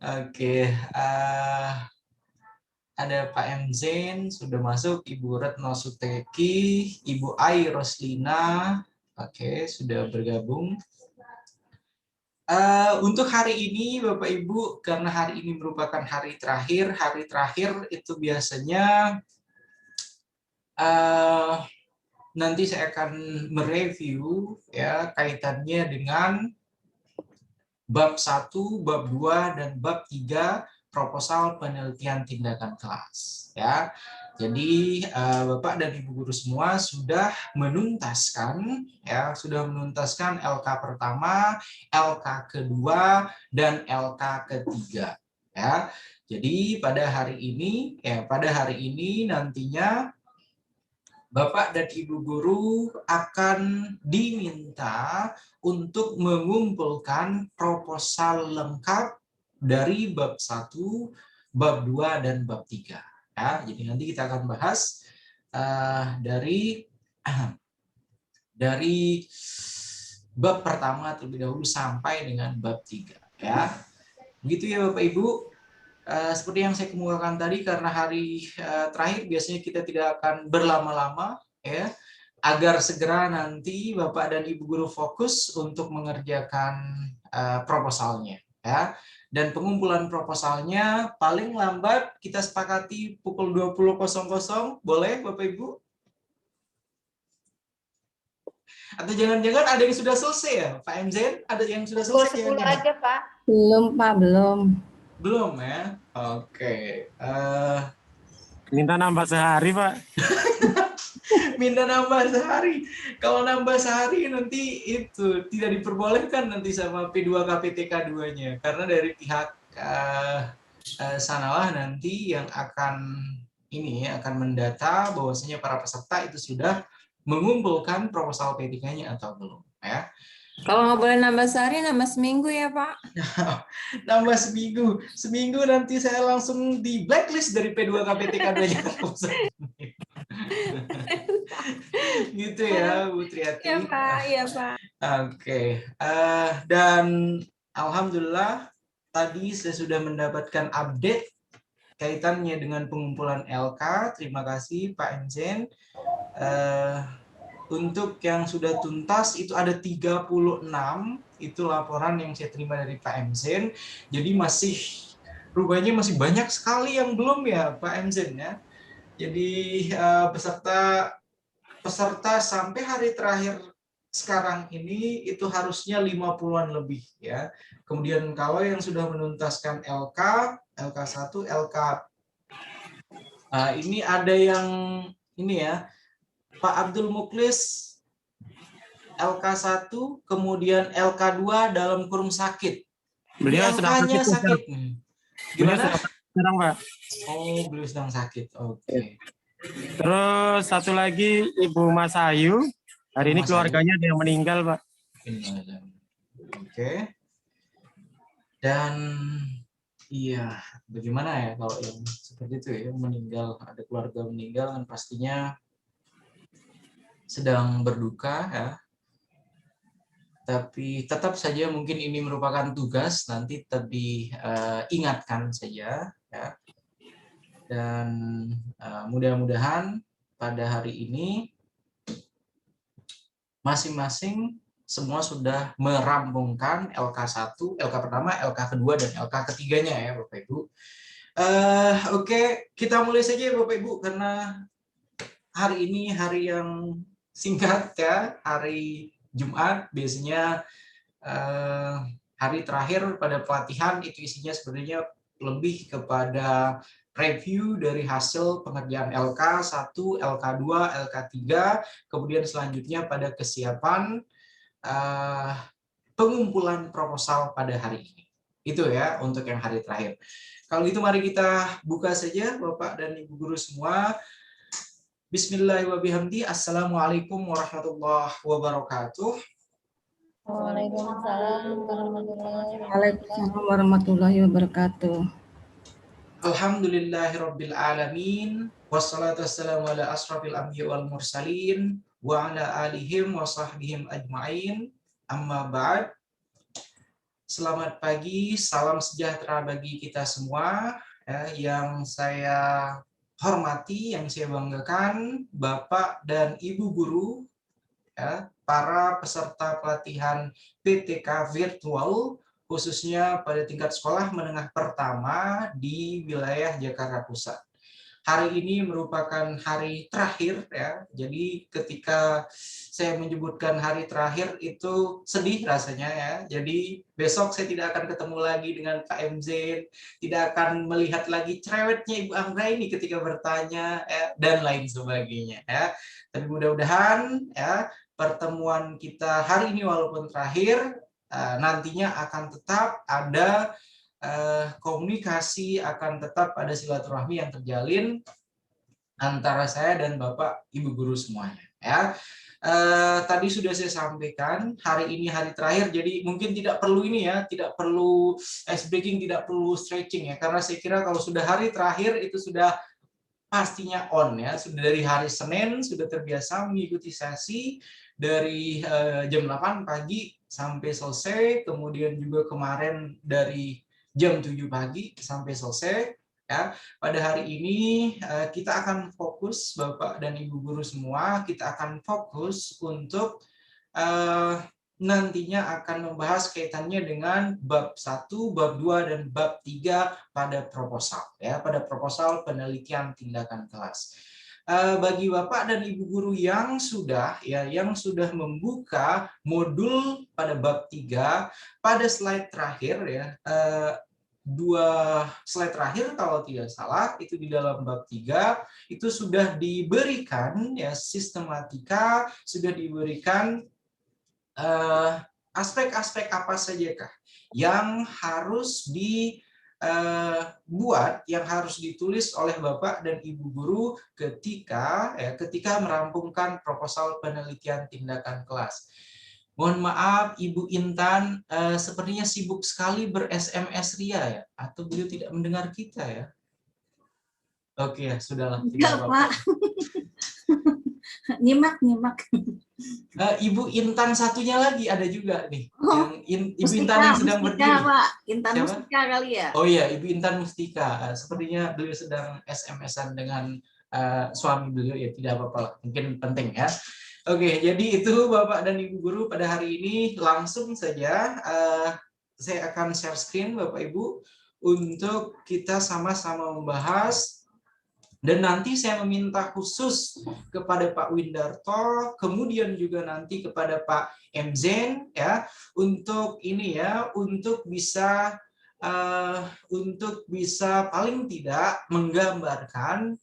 Oke, ada Pak M. Zain sudah masuk, Ibu Retno Suteki, Ibu Ai Roslina, oke, sudah bergabung. Untuk hari ini, Bapak Ibu, karena hari ini merupakan hari terakhir itu biasanya nanti saya akan mereview ya kaitannya dengan bab 1, bab 2, dan bab 3 proposal penelitian tindakan kelas ya. Jadi Bapak dan Ibu guru semua sudah menuntaskan LK pertama, LK kedua, dan LK ketiga ya. Jadi pada hari ini nantinya Bapak dan Ibu guru akan diminta untuk mengumpulkan proposal lengkap dari bab 1, bab 2, dan bab 3. Ya, jadi nanti kita akan bahas dari bab pertama terlebih dahulu sampai dengan bab 3. Ya. Begitu ya Bapak Ibu. Seperti yang saya kemukakan tadi, karena hari terakhir biasanya kita tidak akan berlama-lama ya, agar segera nanti Bapak dan Ibu guru fokus untuk mengerjakan proposalnya ya. Dan pengumpulan proposalnya paling lambat kita sepakati pukul 20.00, boleh Bapak Ibu? Atau jangan-jangan ada yang sudah selesai ya, Pak MZ? Ada yang sudah selesai? Pukul 10 aja, Pak. Belum, Pak, belum. Belum ya? Oke. Minta nambah sehari, Pak. Minta nambah sehari. Kalau nambah sehari nanti itu tidak diperbolehkan nanti sama P2K PTK 2-nya. Karena dari pihak sanalah nanti yang akan mendata bahwasanya para peserta itu sudah mengumpulkan proposal P3-nya atau belum ya. Kalau nggak boleh nambah sehari, nambah seminggu ya, Pak? Nambah seminggu nanti saya langsung di blacklist dari P2K PTK 2-nya. Gitu ya Bu Triati. Iya Pak, iya Pak. Oke, dan alhamdulillah tadi saya sudah mendapatkan update kaitannya dengan pengumpulan LK. Terima kasih Pak Enzen. Untuk yang sudah tuntas itu ada 36, itu laporan yang saya terima dari Pak Enzen. Jadi rupanya masih banyak sekali yang belum ya Pak Enzen ya. Jadi peserta sampai hari terakhir sekarang ini itu harusnya 50-an lebih ya. Kemudian kalau yang sudah menuntaskan LK1, LK ini ada yang ini ya, Pak Abdul Muklis LK1, kemudian LK2 dalam kurung sakit. Beliau sedang sakit. Gimana? Sedang, Pak. Oh, beliau sedang sakit. Oke. Terus satu lagi Ibu Mas Ayu. Hari ini keluarganya ada yang meninggal, Pak. Oke. Dan iya, bagaimana ya kalau yang seperti itu ya, ada keluarga meninggal kan pastinya sedang berduka ya. Tapi tetap saja mungkin ini merupakan tugas, nanti tetap diingatkan saja ya. Dan mudah-mudahan pada hari ini masing-masing semua sudah merampungkan LK1, LK pertama, LK kedua, dan LK ketiganya ya Bapak Ibu. Oke, kita mulai saja Bapak Ibu, karena hari ini hari yang singkat ya, hari Jumat, biasanya hari terakhir pada pelatihan itu isinya sebenarnya lebih kepada review dari hasil pengerjaan LK1, LK2, LK3, kemudian selanjutnya pada kesiapan pengumpulan proposal pada hari ini. Itu ya untuk yang hari terakhir. Kalau itu mari kita buka saja Bapak dan Ibu guru semua. Bismillahirrahmanirrahim. Assalamualaikum warahmatullahi wabarakatuh. Waalaikumsalam warahmatullahi wabarakatuh. Alhamdulillahirabbil alamin. Wassalatu wassalamu ala asrofil anbiya wal mursalin wa ala alihim wa sahbihim ajma'in. Amma ba'd. Selamat pagi, salam sejahtera bagi kita semua. Yang saya hormati, yang saya banggakan, Bapak dan Ibu guru, para peserta pelatihan PTK virtual, khususnya pada tingkat sekolah menengah pertama di wilayah Jakarta Pusat. Hari ini merupakan hari terakhir ya. Jadi ketika saya menyebutkan hari terakhir itu sedih rasanya ya. Jadi besok saya tidak akan ketemu lagi dengan Pak MZ, tidak akan melihat lagi cerewetnya Ibu Anggra ini ketika bertanya ya, dan lain sebagainya ya. Tapi mudah-mudahan ya pertemuan kita hari ini walaupun terakhir nantinya akan tetap ada komunikasi, akan tetap ada silaturahmi yang terjalin antara saya dan Bapak Ibu guru semuanya ya. Tadi sudah saya sampaikan hari ini hari terakhir, jadi mungkin tidak perlu ini ya, tidak perlu ice breaking, tidak perlu stretching ya, karena saya kira kalau sudah hari terakhir itu sudah pastinya on ya, sudah dari hari Senin sudah terbiasa mengikuti sesi dari jam 8 pagi sampai selesai, kemudian juga kemarin dari jam 7 pagi sampai selesai ya. Pada hari ini kita akan fokus, Bapak dan Ibu guru semua, kita akan fokus untuk nantinya akan membahas kaitannya dengan bab 1, bab 2 dan bab 3 pada proposal ya, pada proposal penelitian tindakan kelas. Bagi Bapak dan Ibu guru yang sudah membuka modul pada bab 3, pada slide terakhir ya, 2 slide terakhir kalau tidak salah itu di dalam bab 3 itu sudah diberikan ya sistematika, sudah diberikan aspek-aspek apa sajakah yang harus dibuat, yang harus ditulis oleh Bapak dan Ibu guru ketika merampungkan proposal penelitian tindakan kelas. Mohon maaf Ibu Intan, sepertinya sibuk sekali ber-SMS Ria ya, atau beliau tidak mendengar kita ya? Oke ya, sudahlah. Enggak, Pak. Nyimak. Ibu Intan satunya lagi ada juga nih. Oh, Ibu Intan yang sedang berdiri. Pak. Intan Siapa? Mustika kali ya? Oh iya, Ibu Intan Mustika. Sepertinya beliau sedang SMS-an dengan suami beliau, ya tidak apa-apa lah. Mungkin penting ya. Oke, jadi itu Bapak dan Ibu guru pada hari ini langsung saja saya akan share screen Bapak Ibu untuk kita sama-sama membahas, dan nanti saya meminta khusus kepada Pak Windarto, kemudian juga nanti kepada Pak Mzen ya, untuk ini ya, untuk bisa paling tidak menggambarkan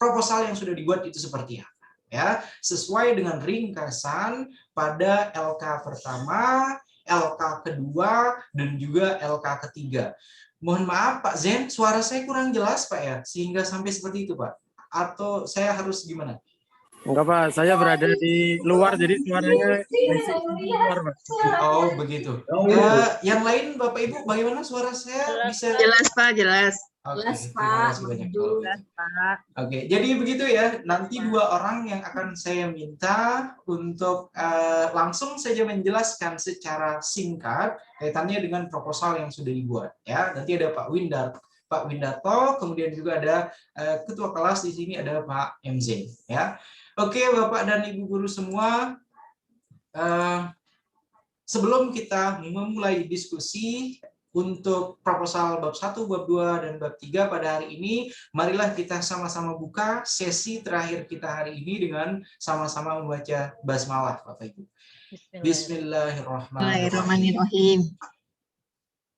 proposal yang sudah dibuat itu seperti apa ya, sesuai dengan ringkasan pada LK pertama, LK kedua, dan juga LK ketiga. Mohon maaf Pak Zen, suara saya kurang jelas Pak ya, sehingga sampai seperti itu Pak. Atau saya harus gimana? Enggak Pak, saya berada di luar jadi suaranya di luar Pak. Oh begitu. Yang lain Bapak Ibu bagaimana suara saya bisa? Jelas Pak, jelas. Oke, Jelas, terima Pak. kasih banyak. Jelas Pak. Oke, jadi begitu ya. Nanti 2 orang yang akan saya minta untuk langsung saja menjelaskan secara singkat kaitannya dengan proposal yang sudah dibuat. Ya, nanti ada Pak Windarto, kemudian juga ada ketua kelas di sini ada Pak MZ. Ya, oke Bapak dan Ibu guru semua. Sebelum kita memulai diskusi untuk proposal bab 1, bab 2, dan bab 3 pada hari ini, marilah kita sama-sama buka sesi terakhir kita hari ini dengan sama-sama membaca basmalah, Bapak Ibu. Bismillahirrahmanirrahim.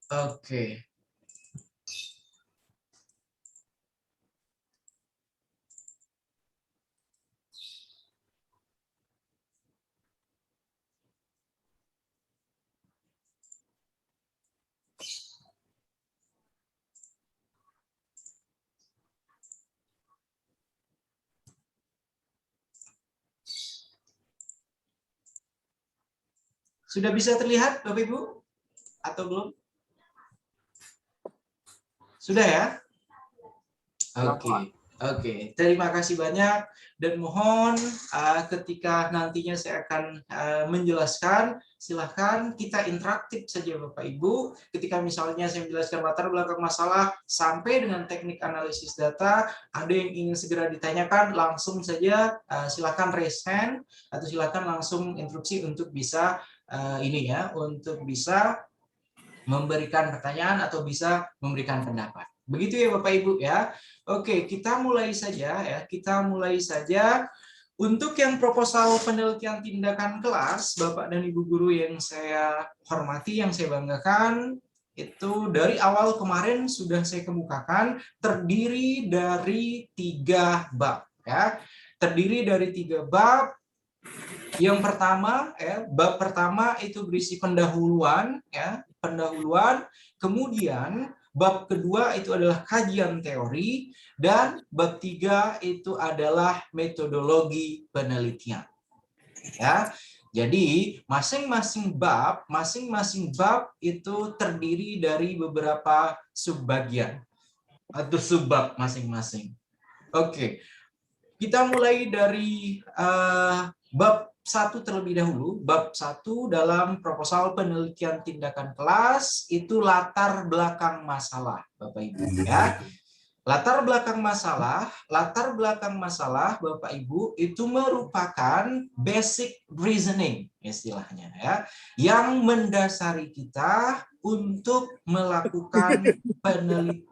Oke. Sudah bisa terlihat Bapak Ibu? Atau belum? Sudah ya? Oke. Oke, terima kasih banyak dan mohon ketika nantinya saya akan menjelaskan, silahkan kita interaktif saja Bapak Ibu. Ketika misalnya saya menjelaskan latar belakang masalah sampai dengan teknik analisis data, ada yang ingin segera ditanyakan, langsung saja silahkan raise hand atau silahkan langsung instruksi untuk bisa untuk bisa memberikan pertanyaan atau bisa memberikan pendapat. Begitu ya Bapak Ibu ya. Oke, kita mulai saja ya. Kita mulai saja. Untuk yang proposal penelitian tindakan kelas, Bapak dan Ibu guru yang saya hormati, yang saya banggakan, itu dari awal kemarin sudah saya kemukakan terdiri dari 3 bab ya. Terdiri dari 3 bab. Yang pertama bab pertama itu berisi pendahuluan ya, pendahuluan, kemudian bab kedua itu adalah kajian teori, dan bab 3 itu adalah metodologi penelitian. Ya. Jadi masing-masing bab itu terdiri dari beberapa subbagian atau subbab masing-masing. Oke. Kita mulai dari bab 1 terlebih dahulu. Bab 1 dalam proposal penelitian tindakan kelas itu latar belakang masalah, Bapak Ibu ya. Latar belakang masalah Bapak Ibu itu merupakan basic reasoning istilahnya ya, yang mendasari kita untuk melakukan penelitian.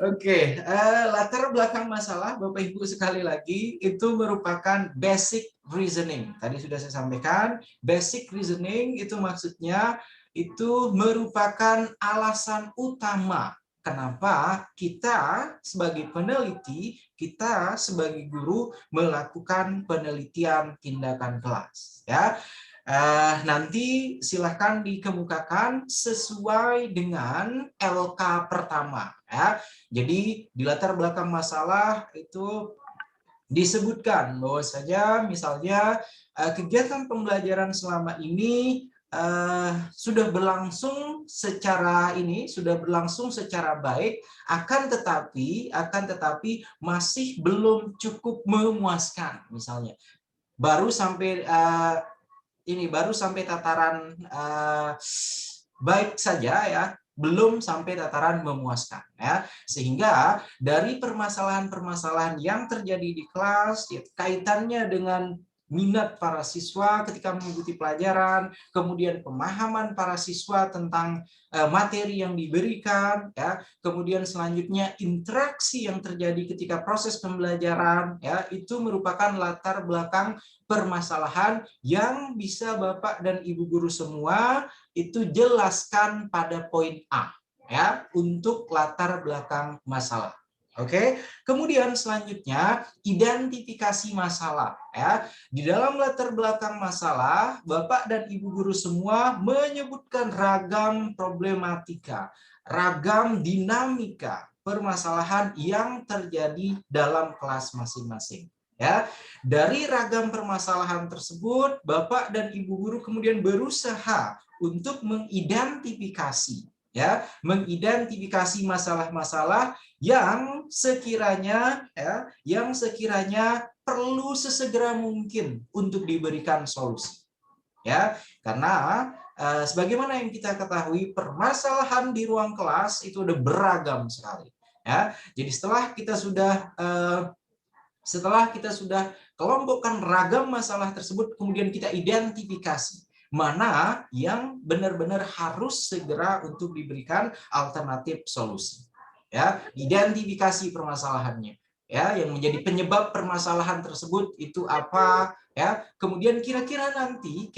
Oke, latar belakang masalah Bapak Ibu sekali lagi itu merupakan basic reasoning. Tadi sudah saya sampaikan, basic reasoning itu maksudnya itu merupakan alasan utama kenapa kita sebagai peneliti, kita sebagai guru melakukan penelitian tindakan kelas ya. Nanti silahkan dikemukakan sesuai dengan LK pertama ya. Jadi di latar belakang masalah itu disebutkan bahwa saja misalnya kegiatan pembelajaran selama ini sudah berlangsung secara baik, akan tetapi masih belum cukup memuaskan misalnya. Baru sampai tataran baik saja ya, belum sampai tataran memuaskan ya. Sehingga dari permasalahan-permasalahan yang terjadi di kelas ya, kaitannya dengan minat para siswa ketika mengikuti pelajaran, kemudian pemahaman para siswa tentang materi yang diberikan ya, kemudian selanjutnya interaksi yang terjadi ketika proses pembelajaran ya, itu merupakan latar belakang permasalahan yang bisa Bapak dan Ibu guru semua itu jelaskan pada poin A ya, untuk latar belakang masalah. Oke, kemudian selanjutnya identifikasi masalah ya. Di dalam latar belakang masalah, Bapak dan Ibu guru semua menyebutkan ragam problematika, ragam dinamika permasalahan yang terjadi dalam kelas masing-masing. Ya, dari ragam permasalahan tersebut, Bapak dan Ibu guru kemudian berusaha untuk mengidentifikasi masalah-masalah yang sekiranya perlu sesegera mungkin untuk diberikan solusi. Ya, karena sebagaimana yang kita ketahui, permasalahan di ruang kelas itu udah beragam sekali. Ya, jadi setelah kita sudah kelompokkan ragam masalah tersebut, kemudian kita identifikasi mana yang benar-benar harus segera untuk diberikan alternatif solusi. Ya, identifikasi permasalahannya. Ya, yang menjadi penyebab permasalahan tersebut itu apa? Ya, kemudian kira-kira nanti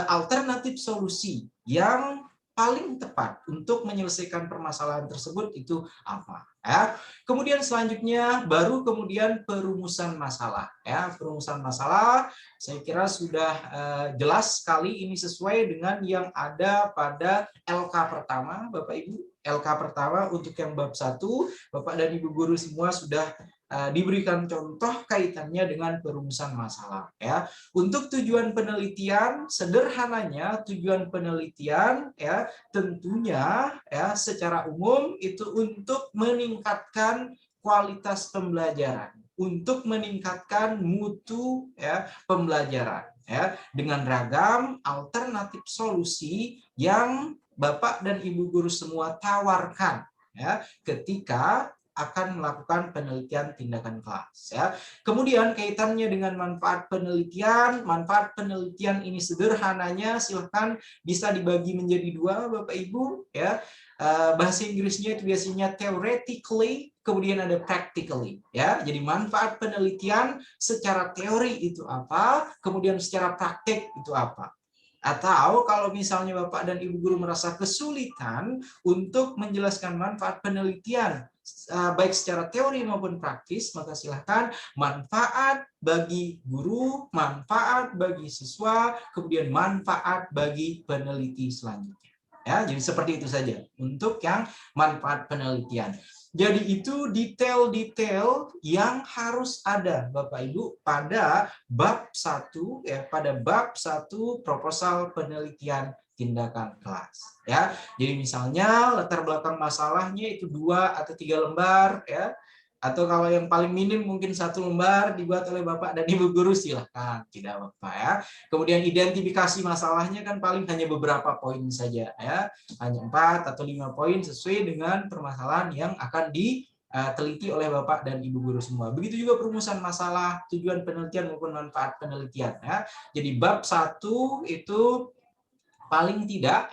alternatif solusi yang paling tepat untuk menyelesaikan permasalahan tersebut itu apa ya. Kemudian selanjutnya baru kemudian perumusan masalah ya. Perumusan masalah saya kira sudah jelas sekali, ini sesuai dengan yang ada pada LK pertama Bapak Ibu. LK pertama untuk yang bab 1 Bapak dan Ibu guru semua sudah diberikan contoh kaitannya dengan perumusan masalah ya. Untuk tujuan penelitian, sederhananya tujuan penelitian ya tentunya ya secara umum itu untuk meningkatkan kualitas pembelajaran, untuk meningkatkan mutu ya pembelajaran ya dengan ragam alternatif solusi yang Bapak dan Ibu guru semua tawarkan ya ketika akan melakukan penelitian tindakan kelas ya. Kemudian kaitannya dengan manfaat penelitian ini sederhananya silahkan bisa dibagi menjadi dua Bapak Ibu ya. Bahasa Inggrisnya itu biasanya theoretically, kemudian ada practically ya. Jadi manfaat penelitian secara teori itu apa, kemudian secara praktik itu apa. Atau kalau misalnya Bapak dan Ibu guru merasa kesulitan untuk menjelaskan manfaat penelitian baik secara teori maupun praktis, maka silahkan manfaat bagi guru, manfaat bagi siswa, kemudian manfaat bagi peneliti selanjutnya. Ya, jadi seperti itu saja untuk yang manfaat penelitian. Jadi itu detail-detail yang harus ada Bapak Ibu pada bab 1 ya, pada bab 1 proposal penelitian tindakan kelas ya. Jadi misalnya latar belakang masalahnya itu 2 atau 3 lembar ya. Atau kalau yang paling minim mungkin 1 lembar dibuat oleh Bapak dan Ibu guru, silahkan, tidak apa-apa ya. Kemudian identifikasi masalahnya kan paling hanya beberapa poin saja ya. Hanya 4 atau 5 poin sesuai dengan permasalahan yang akan diteliti oleh Bapak dan Ibu guru semua. Begitu juga perumusan masalah, tujuan penelitian maupun manfaat penelitian ya. Jadi bab 1 itu paling tidak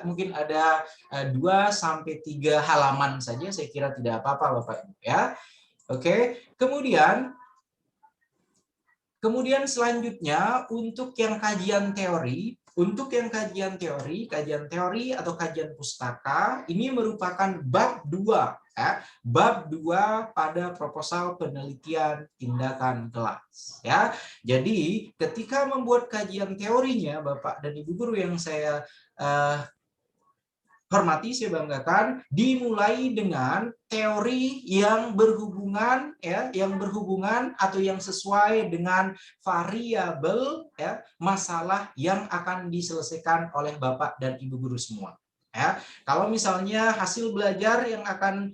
mungkin ada 2 sampai 3 halaman saja, saya kira tidak apa-apa Bapak Ibu ya. Oke, kemudian selanjutnya untuk yang kajian teori, kajian teori atau kajian pustaka ini merupakan bab 2 ya, bab 2 pada proposal penelitian tindakan kelas ya. Jadi ketika membuat kajian teorinya Bapak dan Ibu guru yang saya hormati, saya banggakan, dimulai dengan teori yang berhubungan ya, yang berhubungan atau yang sesuai dengan variabel ya, masalah yang akan diselesaikan oleh Bapak dan Ibu guru semua. Ya, kalau misalnya hasil belajar yang akan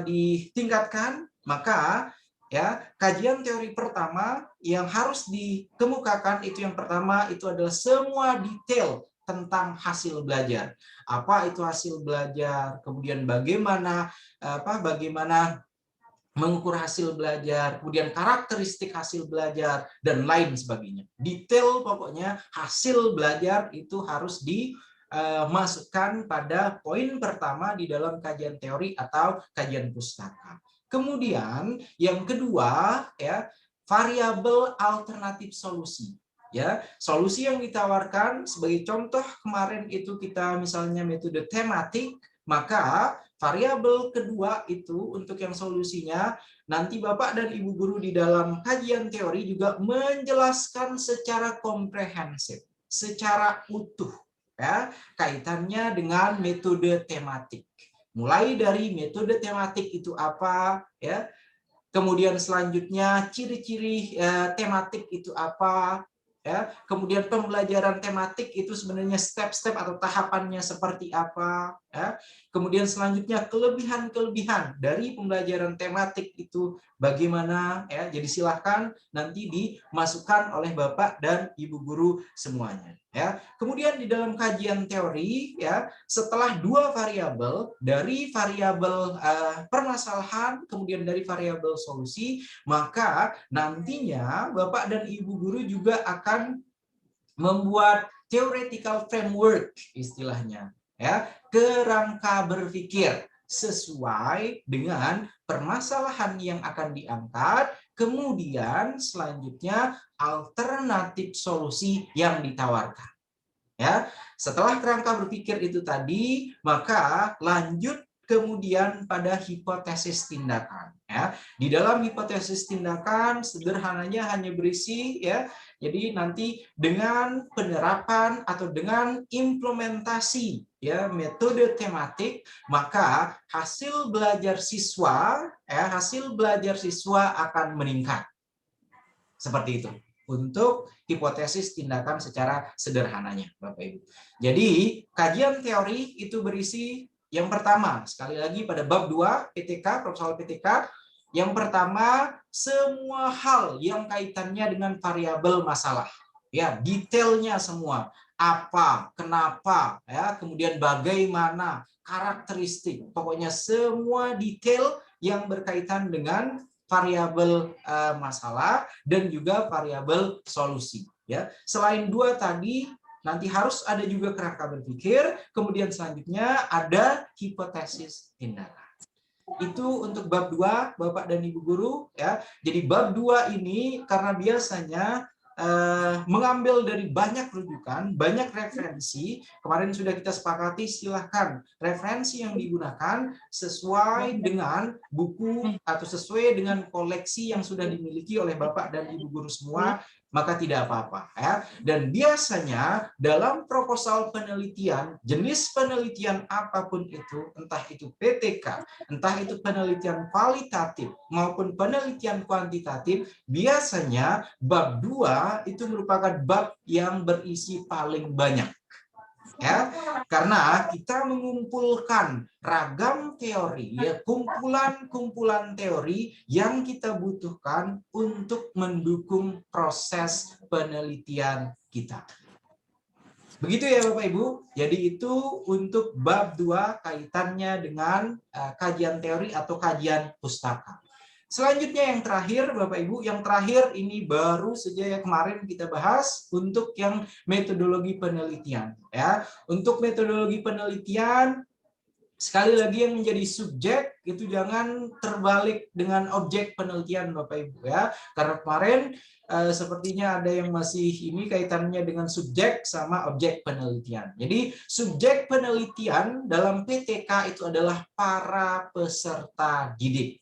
ditingkatkan, maka ya kajian teori pertama yang harus dikemukakan itu yang pertama itu adalah semua detail tentang hasil belajar. Apa itu hasil belajar, kemudian bagaimana mengukur hasil belajar, kemudian karakteristik hasil belajar dan lain sebagainya. Detail pokoknya hasil belajar itu harus dimasukkan pada poin pertama di dalam kajian teori atau kajian pustaka. Kemudian yang kedua ya, variabel alternatif solusi. Ya, solusi yang ditawarkan sebagai contoh kemarin itu kita misalnya metode tematik, maka variabel kedua itu untuk yang solusinya nanti Bapak dan Ibu guru di dalam kajian teori juga menjelaskan secara komprehensif, secara utuh ya, kaitannya dengan metode tematik. Mulai dari metode tematik itu apa ya, kemudian selanjutnya ciri-ciri tematik itu apa. Ya, kemudian pembelajaran tematik itu sebenarnya step-step atau tahapannya seperti apa. Ya. Kemudian selanjutnya kelebihan-kelebihan dari pembelajaran tematik itu bagaimana. Ya. Jadi silahkan nanti dimasukkan oleh Bapak dan Ibu guru semuanya. Ya. Kemudian di dalam kajian teori, ya, setelah 2 variabel, dari variabel permasalahan, kemudian dari variabel solusi, maka nantinya Bapak dan Ibu guru juga akan membuat theoretical framework istilahnya, ya, kerangka berpikir sesuai dengan permasalahan yang akan diangkat, kemudian selanjutnya alternatif solusi yang ditawarkan. Ya, setelah kerangka berpikir itu tadi, maka lanjut kemudian pada hipotesis tindakan. Ya, di dalam hipotesis tindakan sederhananya hanya berisi ya. Jadi nanti dengan penerapan atau dengan implementasi ya metode tematik, maka hasil belajar siswa akan meningkat. Seperti itu untuk hipotesis tindakan secara sederhananya, Bapak Ibu. Jadi, kajian teori itu berisi yang pertama, sekali lagi pada bab 2 PTK, proposal PTK, yang pertama semua hal yang kaitannya dengan variabel masalah. Ya, detailnya semua. Apa, kenapa, ya, kemudian bagaimana, karakteristik, pokoknya semua detail yang berkaitan dengan variabel masalah dan juga variabel solusi. Ya, selain dua tadi, nanti harus ada juga kerangka berpikir. Kemudian selanjutnya ada hipotesis tindakan. Itu untuk bab 2, Bapak dan Ibu guru. Ya, jadi bab 2 ini karena biasanya mengambil dari banyak rujukan, banyak referensi. Kemarin sudah kita sepakati, silahkan referensi yang digunakan sesuai dengan buku atau sesuai dengan koleksi yang sudah dimiliki oleh Bapak dan Ibu guru semua, maka tidak apa-apa ya. Dan biasanya dalam proposal penelitian, jenis penelitian apapun itu, entah itu PTK, entah itu penelitian kualitatif maupun penelitian kuantitatif, biasanya bab 2 itu merupakan bab yang berisi paling banyak. Ya, karena kita mengumpulkan ragam teori, ya, kumpulan-kumpulan teori yang kita butuhkan untuk mendukung proses penelitian kita. Begitu ya Bapak Ibu. Jadi itu untuk bab 2 kaitannya dengan kajian teori atau kajian pustaka. Selanjutnya yang terakhir Bapak Ibu, yang terakhir ini baru saja ya kemarin kita bahas untuk yang metodologi penelitian ya. Untuk metodologi penelitian sekali lagi yang menjadi subjek itu jangan terbalik dengan objek penelitian Bapak Ibu ya. Karena kemarin sepertinya ada yang masih ini kaitannya dengan subjek sama objek penelitian. Jadi subjek penelitian dalam PTK itu adalah para peserta didik.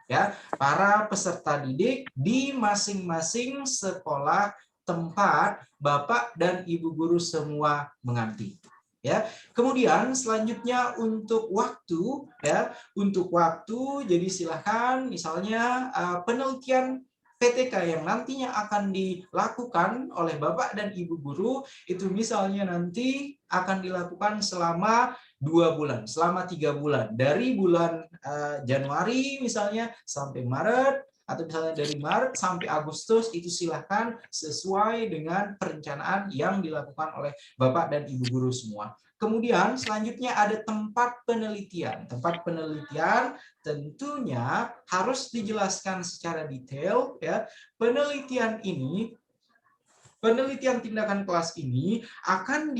Ya, para peserta didik di masing-masing sekolah tempat Bapak dan Ibu guru semua mengabdi. Ya, kemudian selanjutnya untuk waktu ya, untuk waktu jadi silakan misalnya penelitian PTK yang nantinya akan dilakukan oleh Bapak dan Ibu guru itu misalnya nanti akan dilakukan selama 2 bulan, selama 3 bulan. Dari bulan Januari misalnya sampai Maret, atau misalnya dari Maret sampai Agustus, itu silahkan sesuai dengan perencanaan yang dilakukan oleh Bapak dan Ibu guru semua. Kemudian selanjutnya ada tempat penelitian. Tempat penelitian tentunya harus dijelaskan secara detail ya. Penelitian tindakan kelas ini akan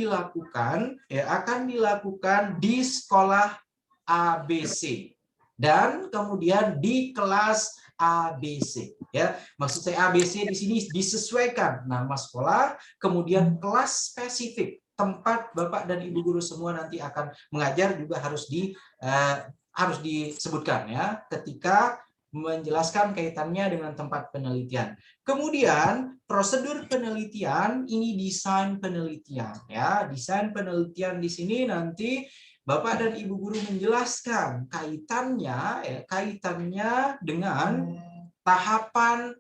dilakukan di sekolah ABC dan kemudian di kelas ABC ya. Maksud saya ABC di sini disesuaikan nama sekolah, kemudian kelas spesifik tempat Bapak dan Ibu guru semua nanti akan mengajar juga harus disebutkan ya ketika menjelaskan kaitannya dengan tempat penelitian. Kemudian prosedur penelitian ini desain penelitian ya. Desain penelitian di sini nanti Bapak dan Ibu guru menjelaskan kaitannya dengan tahapan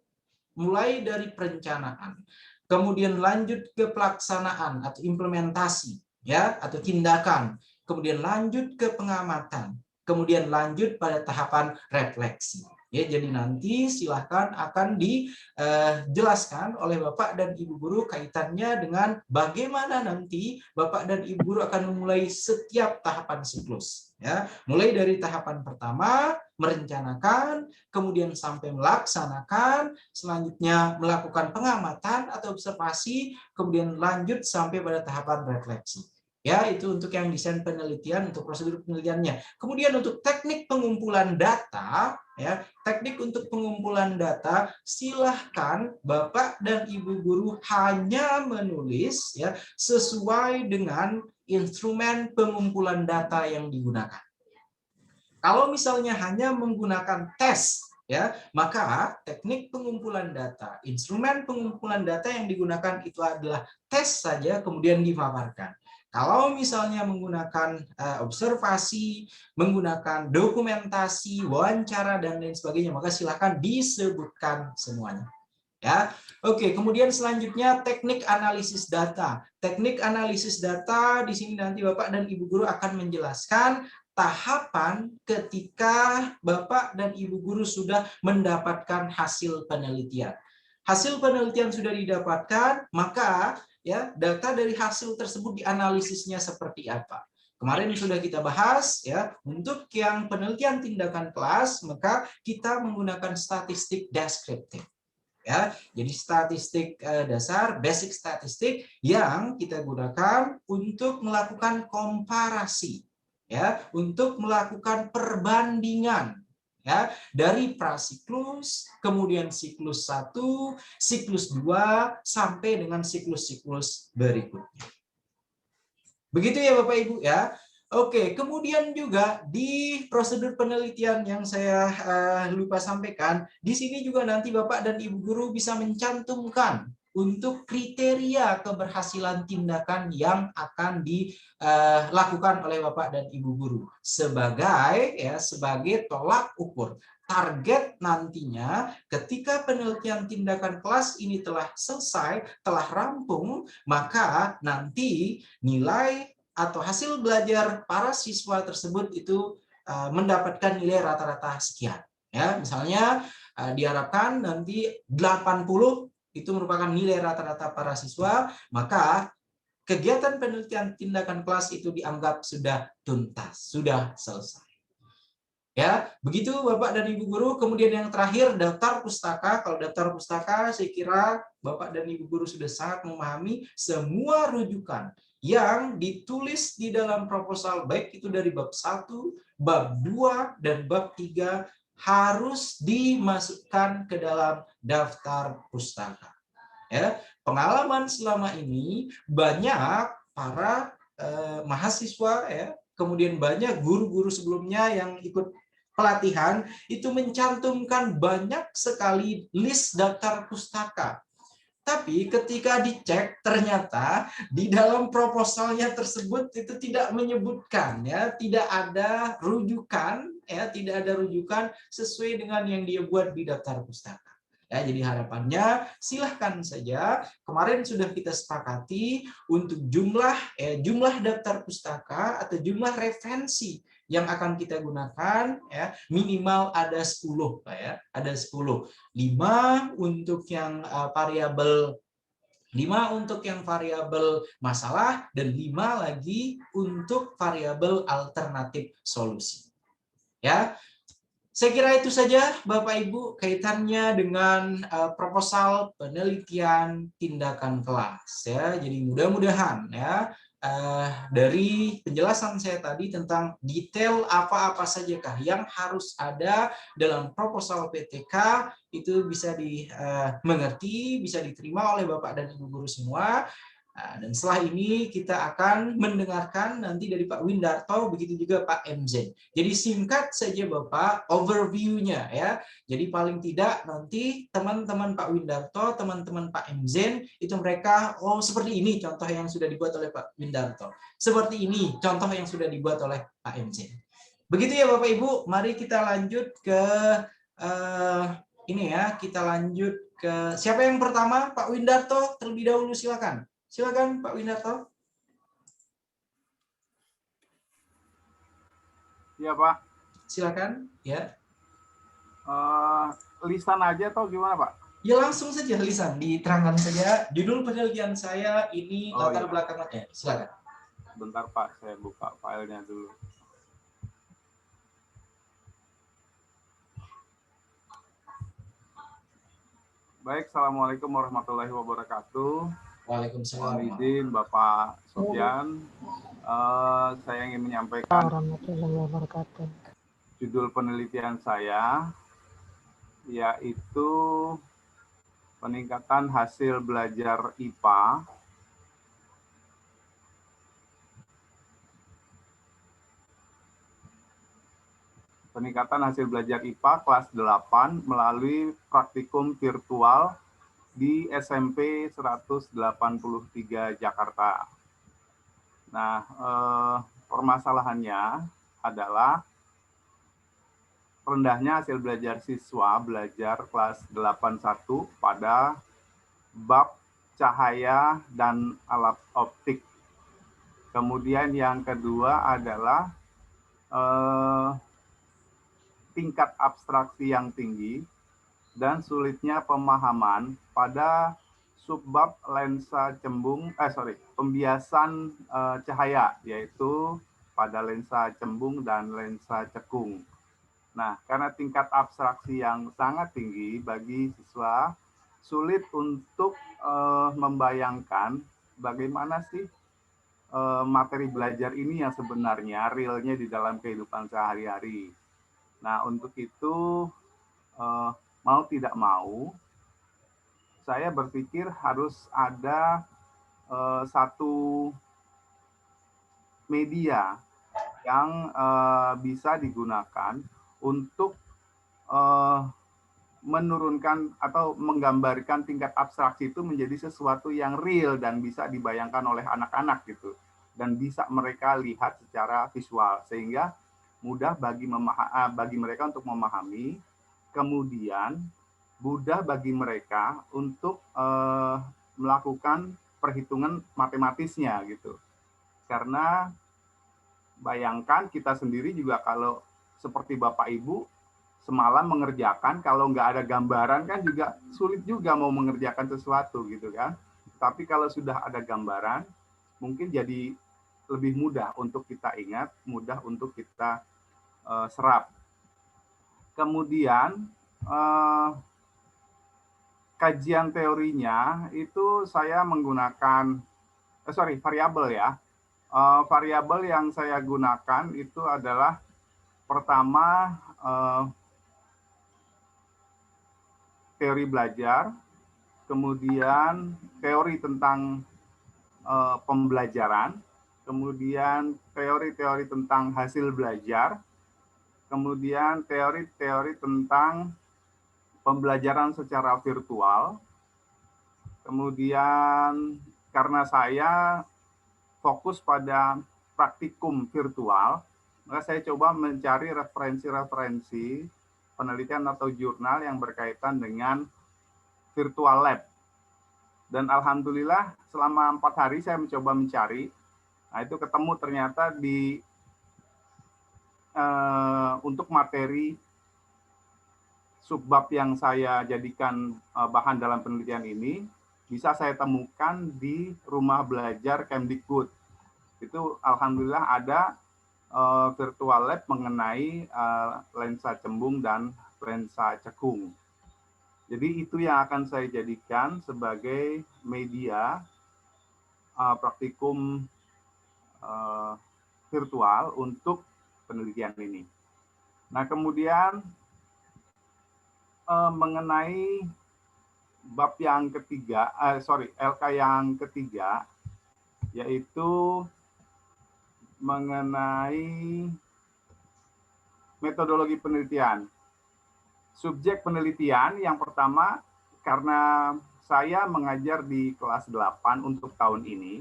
mulai dari perencanaan, kemudian lanjut ke pelaksanaan atau implementasi ya atau tindakan, kemudian lanjut ke pengamatan, kemudian lanjut pada tahapan refleksi. Ya, jadi nanti silahkan akan dijelaskan oleh Bapak dan Ibu guru kaitannya dengan bagaimana nanti Bapak dan Ibu guru akan memulai setiap tahapan siklus. Ya, mulai dari tahapan pertama merencanakan, kemudian sampai melaksanakan, selanjutnya melakukan pengamatan atau observasi, kemudian lanjut sampai pada tahapan refleksi. Ya, itu untuk yang desain penelitian, untuk prosedur penelitiannya. Kemudian untuk teknik pengumpulan data, ya, teknik untuk pengumpulan data, silahkan Bapak dan Ibu guru hanya menulis ya sesuai dengan instrumen pengumpulan data yang digunakan. Kalau misalnya hanya menggunakan tes, ya, maka teknik pengumpulan data, instrumen pengumpulan data yang digunakan itu adalah tes saja kemudian dipaparkan. Kalau misalnya menggunakan observasi, menggunakan dokumentasi, wawancara dan lain sebagainya, maka silakan disebutkan semuanya. Ya, oke. Kemudian selanjutnya teknik analisis data. Teknik analisis data di sini nanti Bapak dan Ibu guru akan menjelaskan tahapan ketika Bapak dan Ibu guru sudah mendapatkan hasil penelitian. Hasil penelitian sudah didapatkan, maka ya data dari hasil tersebut dianalisisnya seperti apa. Kemarin sudah kita bahas ya, untuk yang penelitian tindakan kelas maka kita menggunakan statistik deskriptif. Ya, jadi statistik dasar, basic statistik yang kita gunakan untuk melakukan komparasi, ya, untuk melakukan perbandingan, ya, dari prasiklus, kemudian siklus 1, siklus 2 sampai dengan siklus-siklus berikutnya. Begitu ya Bapak Ibu ya. Oke, kemudian juga di prosedur penelitian yang saya lupa sampaikan, di sini juga nanti Bapak dan Ibu guru bisa mencantumkan untuk kriteria keberhasilan tindakan yang akan dilakukan oleh Bapak dan Ibu guru sebagai tolak ukur. Target nantinya ketika penelitian tindakan kelas ini telah selesai, telah rampung, maka nanti nilai atau hasil belajar para siswa tersebut itu mendapatkan nilai rata-rata sekian. Ya, misalnya diharapkan nanti 80 itu merupakan nilai rata-rata para siswa, maka kegiatan penelitian tindakan kelas itu dianggap sudah tuntas, sudah selesai. Ya, begitu Bapak dan Ibu guru. Kemudian yang terakhir daftar pustaka. Kalau daftar pustaka saya kira Bapak dan Ibu guru sudah sangat memahami semua rujukan yang ditulis di dalam proposal baik itu dari bab 1, bab 2 dan bab 3 harus dimasukkan ke dalam daftar pustaka. Ya, pengalaman selama ini banyak para mahasiswa ya, kemudian banyak guru-guru sebelumnya yang ikut pelatihan itu mencantumkan banyak sekali list daftar pustaka. Tapi ketika dicek ternyata di dalam proposalnya tersebut itu tidak menyebutkan ya, tidak ada rujukan ya, tidak ada rujukan sesuai dengan yang dia buat di daftar pustaka. Ya, jadi harapannya silahkan saja, kemarin sudah kita sepakati untuk jumlah daftar pustaka atau jumlah referensi yang akan kita gunakan ya, minimal ada 10 Pak ya, ada 10. 5 untuk yang variabel 5 untuk yang variabel masalah dan 5 lagi untuk variabel alternatif solusi. Ya. Saya kira itu saja Bapak Ibu kaitannya dengan proposal penelitian tindakan kelas ya. Jadi mudah-mudahan ya dari penjelasan saya tadi tentang detail apa-apa sajakah yang harus ada dalam proposal PTK itu bisa dimengerti, bisa diterima oleh Bapak dan Ibu guru semua. Dan setelah ini kita akan mendengarkan nanti dari Pak Windarto, begitu juga Pak MZ. Jadi singkat saja Bapak overview-nya ya. Jadi paling tidak nanti teman-teman Pak Windarto, teman-teman Pak MZ itu mereka seperti ini contoh yang sudah dibuat oleh Pak Windarto. Seperti ini contoh yang sudah dibuat oleh Pak MZ. Begitu ya Bapak Ibu, mari kita lanjut ke ini ya, kita lanjut ke siapa yang pertama? Pak Windarto terlebih dahulu, silakan. Silakan Pak Windarto. Iya Pak. Silakan ya. Lisan aja atau gimana Pak? Ya langsung saja lisan, diterangkan saja judul penelitian saya ini latar belakangnya. Silakan. Bentar Pak, saya buka filenya dulu. Baik, Assalamualaikum warahmatullahi wabarakatuh. Waalaikumsalam. Mohon izin Bapak Sofyan, saya ingin menyampaikan judul penelitian saya, yaitu peningkatan hasil belajar IPA peningkatan hasil belajar IPA kelas 8 melalui praktikum virtual di SMP 183 Jakarta. Nah, permasalahannya adalah rendahnya hasil belajar siswa belajar kelas 81 pada bab cahaya dan alat optik. Kemudian yang kedua adalah tingkat abstraksi yang tinggi dan sulitnya pemahaman pada subbab lensa pembiasan cahaya, yaitu pada lensa cembung dan lensa cekung. Nah, karena tingkat abstraksi yang sangat tinggi bagi siswa, sulit untuk membayangkan bagaimana sih materi belajar ini yang sebenarnya realnya di dalam kehidupan sehari-hari. Nah, untuk itu mau tidak mau, saya berpikir harus ada satu media yang bisa digunakan untuk menurunkan atau menggambarkan tingkat abstraksi itu menjadi sesuatu yang real dan bisa dibayangkan oleh anak-anak gitu, dan bisa mereka lihat secara visual sehingga mudah bagi mereka untuk memahami, kemudian mudah bagi mereka untuk melakukan perhitungan matematisnya gitu. Karena bayangkan kita sendiri juga kalau seperti Bapak Ibu semalam mengerjakan, kalau nggak ada gambaran kan juga sulit juga mau mengerjakan sesuatu gitu kan. Tapi kalau sudah ada gambaran, mungkin jadi lebih mudah untuk kita ingat, mudah untuk kita serap. Kemudian kajian teorinya itu saya menggunakan variabel ya. Variabel yang saya gunakan itu adalah pertama teori belajar, kemudian teori tentang pembelajaran, kemudian teori-teori tentang hasil belajar, kemudian teori-teori tentang pembelajaran secara virtual. Kemudian karena saya fokus pada praktikum virtual, maka saya coba mencari referensi-referensi penelitian atau jurnal yang berkaitan dengan virtual lab. Dan alhamdulillah selama 4 hari saya mencoba mencari, nah itu ketemu ternyata di untuk materi subbab yang saya jadikan bahan dalam penelitian ini, bisa saya temukan di rumah belajar Kemdikbud. Itu alhamdulillah ada virtual lab mengenai lensa cembung dan lensa cekung. Jadi itu yang akan saya jadikan sebagai media praktikum virtual untuk penelitian ini. Nah, kemudian mengenai bab yang ketiga, LK yang ketiga, yaitu mengenai metodologi penelitian. Subjek penelitian yang pertama, karena saya mengajar di kelas 8 untuk tahun ini,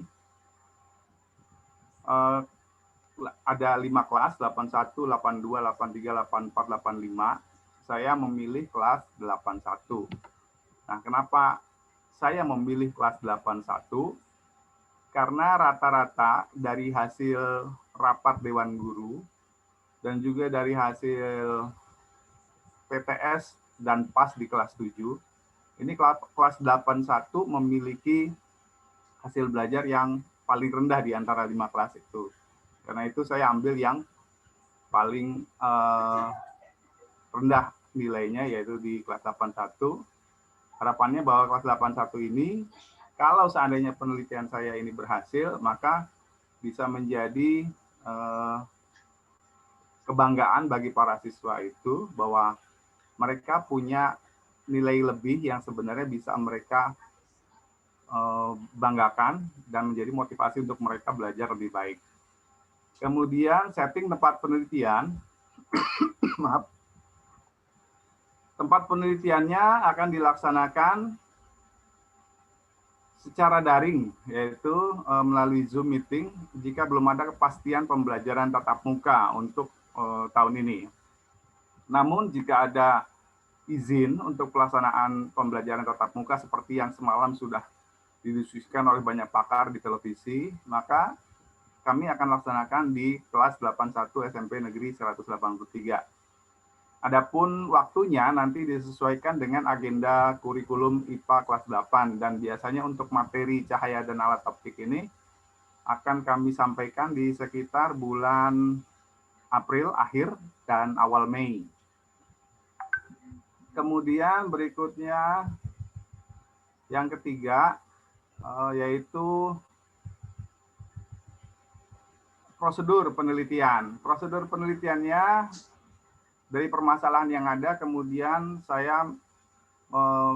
ada 5 kelas, 81, 82, 83, 84, 85. Saya memilih kelas 81. Nah, kenapa saya memilih kelas 81? Karena rata-rata dari hasil rapat Dewan Guru dan juga dari hasil PTS dan PAS di kelas 7, ini kelas 81 memiliki hasil belajar yang paling rendah di antara 5 kelas itu. Karena itu saya ambil yang paling rendah nilainya, yaitu di kelas 81. Harapannya bahwa kelas 81 ini, kalau seandainya penelitian saya ini berhasil, maka bisa menjadi kebanggaan bagi para siswa itu, bahwa mereka punya nilai lebih yang sebenarnya bisa mereka banggakan dan menjadi motivasi untuk mereka belajar lebih baik. Kemudian setting tempat penelitian maaf. Tempat penelitiannya akan dilaksanakan secara daring, yaitu melalui Zoom meeting jika belum ada kepastian pembelajaran tatap muka untuk tahun ini. Namun jika ada izin untuk pelaksanaan pembelajaran tatap muka seperti yang semalam sudah didiskusikan oleh banyak pakar di televisi, maka kami akan laksanakan di kelas 81 SMP Negeri 183. Adapun waktunya nanti disesuaikan dengan agenda kurikulum IPA kelas 8 dan biasanya untuk materi cahaya dan alat optik ini akan kami sampaikan di sekitar bulan April akhir dan awal Mei. Kemudian berikutnya yang ketiga yaitu prosedur penelitian. Prosedur penelitiannya dari permasalahan yang ada, kemudian saya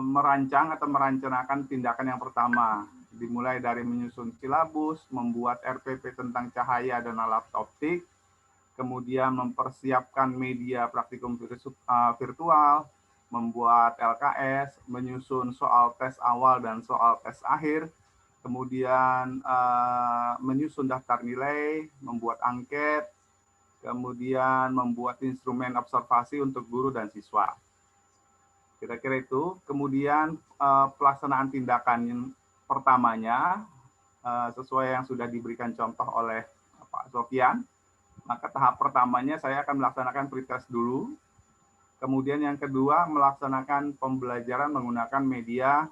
merancang atau merencanakan tindakan yang pertama, dimulai dari menyusun silabus, membuat RPP tentang cahaya dan alat optik, kemudian mempersiapkan media praktikum virtual, membuat LKS, menyusun soal tes awal dan soal tes akhir, kemudian menyusun daftar nilai, membuat angket, kemudian membuat instrumen observasi untuk guru dan siswa. Kira-kira itu. Kemudian pelaksanaan tindakan yang pertamanya sesuai yang sudah diberikan contoh oleh Pak Sofian. Maka tahap pertamanya saya akan melaksanakan pretest dulu. Kemudian yang kedua melaksanakan pembelajaran menggunakan media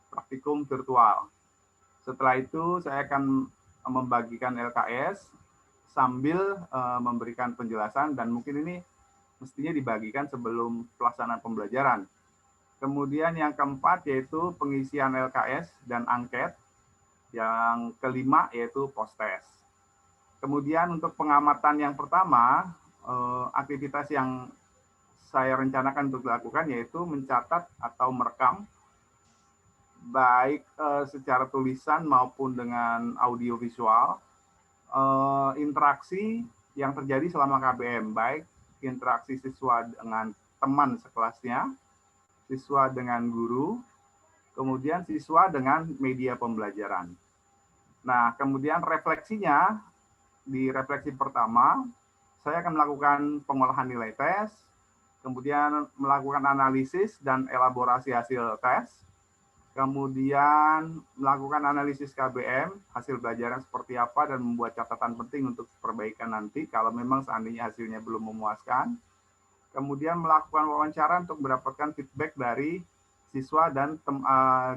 praktikum virtual. Setelah itu saya akan membagikan LKS sambil memberikan penjelasan dan mungkin ini mestinya dibagikan sebelum pelaksanaan pembelajaran. Kemudian yang keempat yaitu pengisian LKS dan angket. Yang kelima yaitu post-test. Kemudian untuk pengamatan yang pertama, aktivitas yang saya rencanakan untuk dilakukan yaitu mencatat atau merekam baik secara tulisan maupun dengan audiovisual interaksi yang terjadi selama KBM, baik interaksi siswa dengan teman sekelasnya, siswa dengan guru, kemudian siswa dengan media pembelajaran. Nah, kemudian refleksinya, di refleksi pertama, saya akan melakukan pengolahan nilai tes, kemudian melakukan analisis dan elaborasi hasil tes, kemudian melakukan analisis KBM, hasil belajaran seperti apa, dan membuat catatan penting untuk perbaikan nanti kalau memang seandainya hasilnya belum memuaskan. Kemudian melakukan wawancara untuk mendapatkan feedback dari siswa dan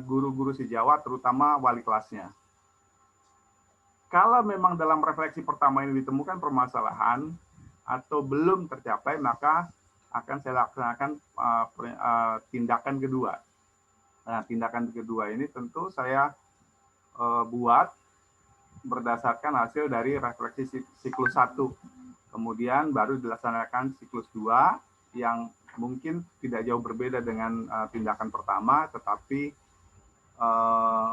guru-guru sejawat, terutama wali kelasnya. Kalau memang dalam refleksi pertama ini ditemukan permasalahan atau belum tercapai, maka akan saya laksanakan tindakan kedua. Nah, tindakan kedua ini tentu saya buat berdasarkan hasil dari refleksi siklus 1. Kemudian baru dilaksanakan siklus 2 yang mungkin tidak jauh berbeda dengan tindakan pertama, tetapi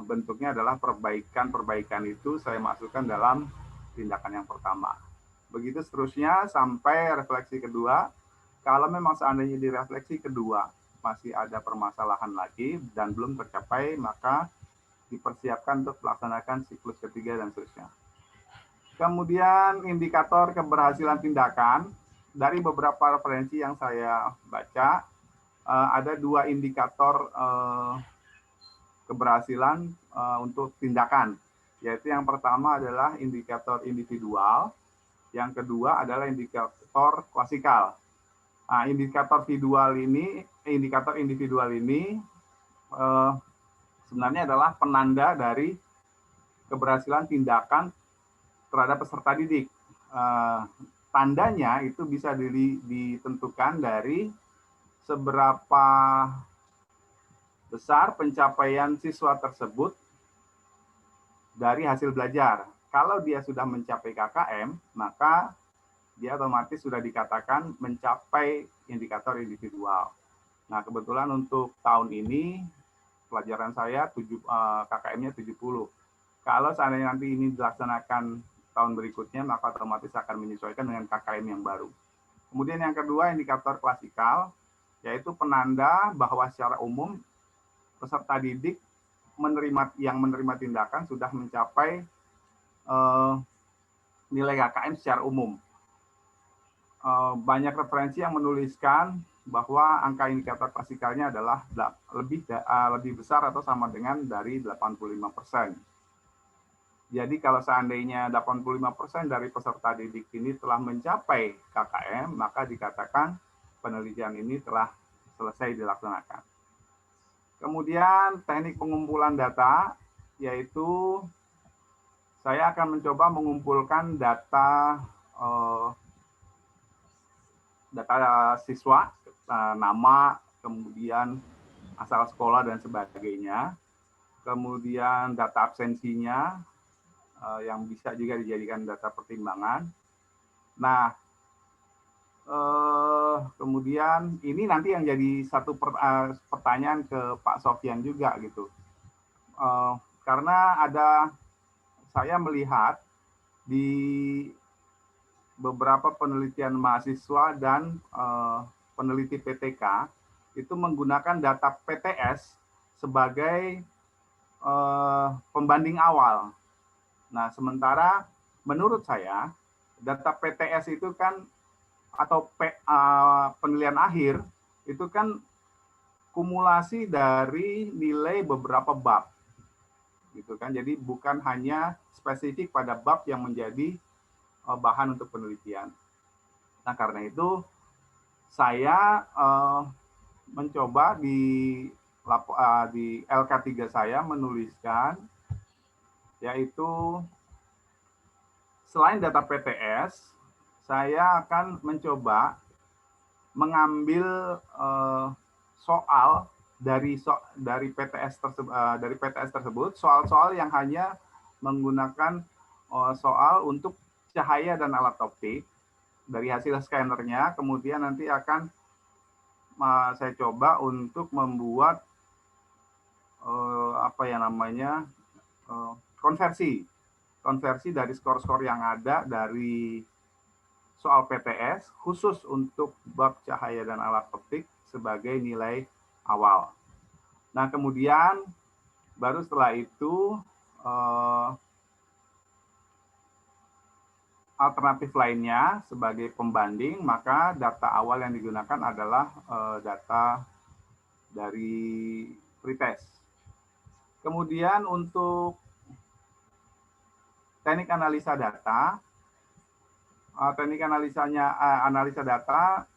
bentuknya adalah perbaikan itu saya masukkan dalam tindakan yang pertama. Begitu seterusnya sampai refleksi kedua. Kalau memang seandainya di refleksi kedua masih ada permasalahan lagi dan belum tercapai, maka dipersiapkan untuk melaksanakan siklus ketiga dan seterusnya. Kemudian indikator keberhasilan tindakan, dari beberapa referensi yang saya baca, ada 2 indikator keberhasilan untuk tindakan, yaitu yang pertama adalah indikator individual, yang kedua adalah indikator klasikal. Nah, indikator individual ini sebenarnya adalah penanda dari keberhasilan tindakan terhadap peserta didik. Tandanya itu bisa ditentukan dari seberapa besar pencapaian siswa tersebut dari hasil belajar. Kalau dia sudah mencapai KKM, maka dia otomatis sudah dikatakan mencapai indikator individual. Nah, kebetulan untuk tahun ini pelajaran saya KKM-nya 70. Kalau seandainya nanti ini dilaksanakan tahun berikutnya, maka otomatis akan menyesuaikan dengan KKM yang baru. Kemudian yang kedua, indikator klasikal, yaitu penanda bahwa secara umum peserta didik yang menerima tindakan sudah mencapai nilai KKM secara umum. Banyak referensi yang menuliskan bahwa angka indikator klasikalnya adalah lebih besar atau sama dengan dari 85%. Jadi kalau seandainya 85% dari peserta didik ini telah mencapai KKM, maka dikatakan penelitian ini telah selesai dilaksanakan. Kemudian teknik pengumpulan data, yaitu saya akan mencoba mengumpulkan data siswa, nama, kemudian asal sekolah dan sebagainya, kemudian data absensinya, yang bisa juga dijadikan data pertimbangan. Nah, kemudian ini nanti yang jadi satu pertanyaan ke Pak Sofyan juga gitu. Karena saya melihat di beberapa penelitian mahasiswa dan peneliti PTK itu menggunakan data PTS sebagai pembanding awal. Nah, sementara menurut saya data PTS itu kan atau penilaian akhir itu kan kumulasi dari nilai beberapa bab, gitu kan. Jadi bukan hanya spesifik pada bab yang menjadi bahan untuk penelitian. Nah, karena itu saya mencoba di LK3 saya menuliskan, yaitu selain data PTS, saya akan mencoba mengambil soal dari PTS tersebut, soal-soal yang hanya menggunakan soal untuk cahaya dan alat optik dari hasil scannernya, kemudian nanti akan saya coba untuk membuat konversi dari skor-skor yang ada dari soal PTS khusus untuk bab cahaya dan alat optik sebagai nilai awal. Nah, kemudian baru setelah itu alternatif lainnya sebagai pembanding, maka data awal yang digunakan adalah data dari pretest. Kemudian untuk teknik analisa data, analisa data,